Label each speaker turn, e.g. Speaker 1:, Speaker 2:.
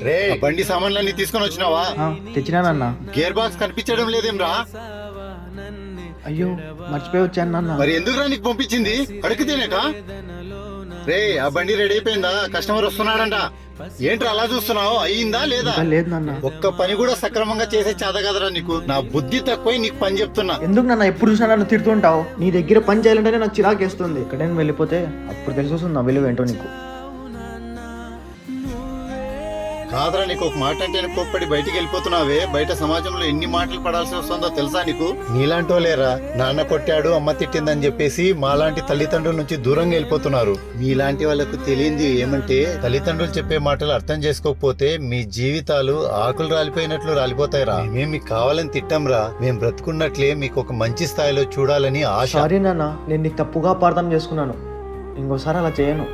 Speaker 1: రే బండి సామాన్లన్నీ తీసుకొని వచ్చినావా?
Speaker 2: తెచ్చినానన్నా.
Speaker 1: గేర్ బాక్స్ కనిపించడం లేదేం రా?
Speaker 2: అయ్యో మర్చిపోయి వచ్చాను నాన్న.
Speaker 1: మరి ఎందుకురా నీకు పంపించింది? అడిగితేనేక? రే ఆ బండి రెడీ అయిపోయిందా? కస్టమర్ వస్తున్నాడంట. ఏంట్రా అలా చూస్తున్నావు? అయ్యిందా లేదా?
Speaker 2: లేదు నాన్న.
Speaker 1: ఒక్క పని కూడా సక్రమంగా చేసే చేత కదరా నీకు? నా బుద్ధి తక్కువై నీకు పని చెప్తున్నా.
Speaker 2: ఎందుకు నాన్న ఎప్పుడు చూసినా నన్ను తిడుతుంటావు? నీ దగ్గర పని చేయాలంటేనే నాకు చిరాకేస్తుంది. ఎక్కడైనా వెళ్ళిపోతే అప్పుడు తెలిసి వస్తుంది నా విలువ ఏంటో నీకు.
Speaker 1: కాదరా నీకు ఒక మాట అంటే కోప్పడి బయటికి వెళ్ళిపోతున్నావే. బయట సమాజంలో ఎన్ని మాటలు పడాల్సి వస్తుందో తెలుసా నీకు? నీలాంటో లేరా నాన్న కొట్టాడు అమ్మ తిట్టిందని చెప్పేసి మాలాంటి తల్లిదండ్రుల నుంచి దూరంగా వెళ్ళిపోతున్నారు. మీలాంటి వాళ్ళకు తెలియంది ఏమంటే తల్లిదండ్రులు చెప్పే మాటలు అర్థం చేసుకోకపోతే మీ జీవితాలు ఆకులు రాలిపోయినట్లు రాలిపోతాయిరా. మేమేం మీకు కావాలని తిట్టాంరా. మేము బ్రతుకున్నట్లే మీకు ఒక మంచి స్థాయిలో చూడాలని ఆశ.
Speaker 2: సారీ నాన్న, నేను నీకు తప్పుగా అపార్థం చేసుకున్నాను. ఇంకోసారి అలా చేయను.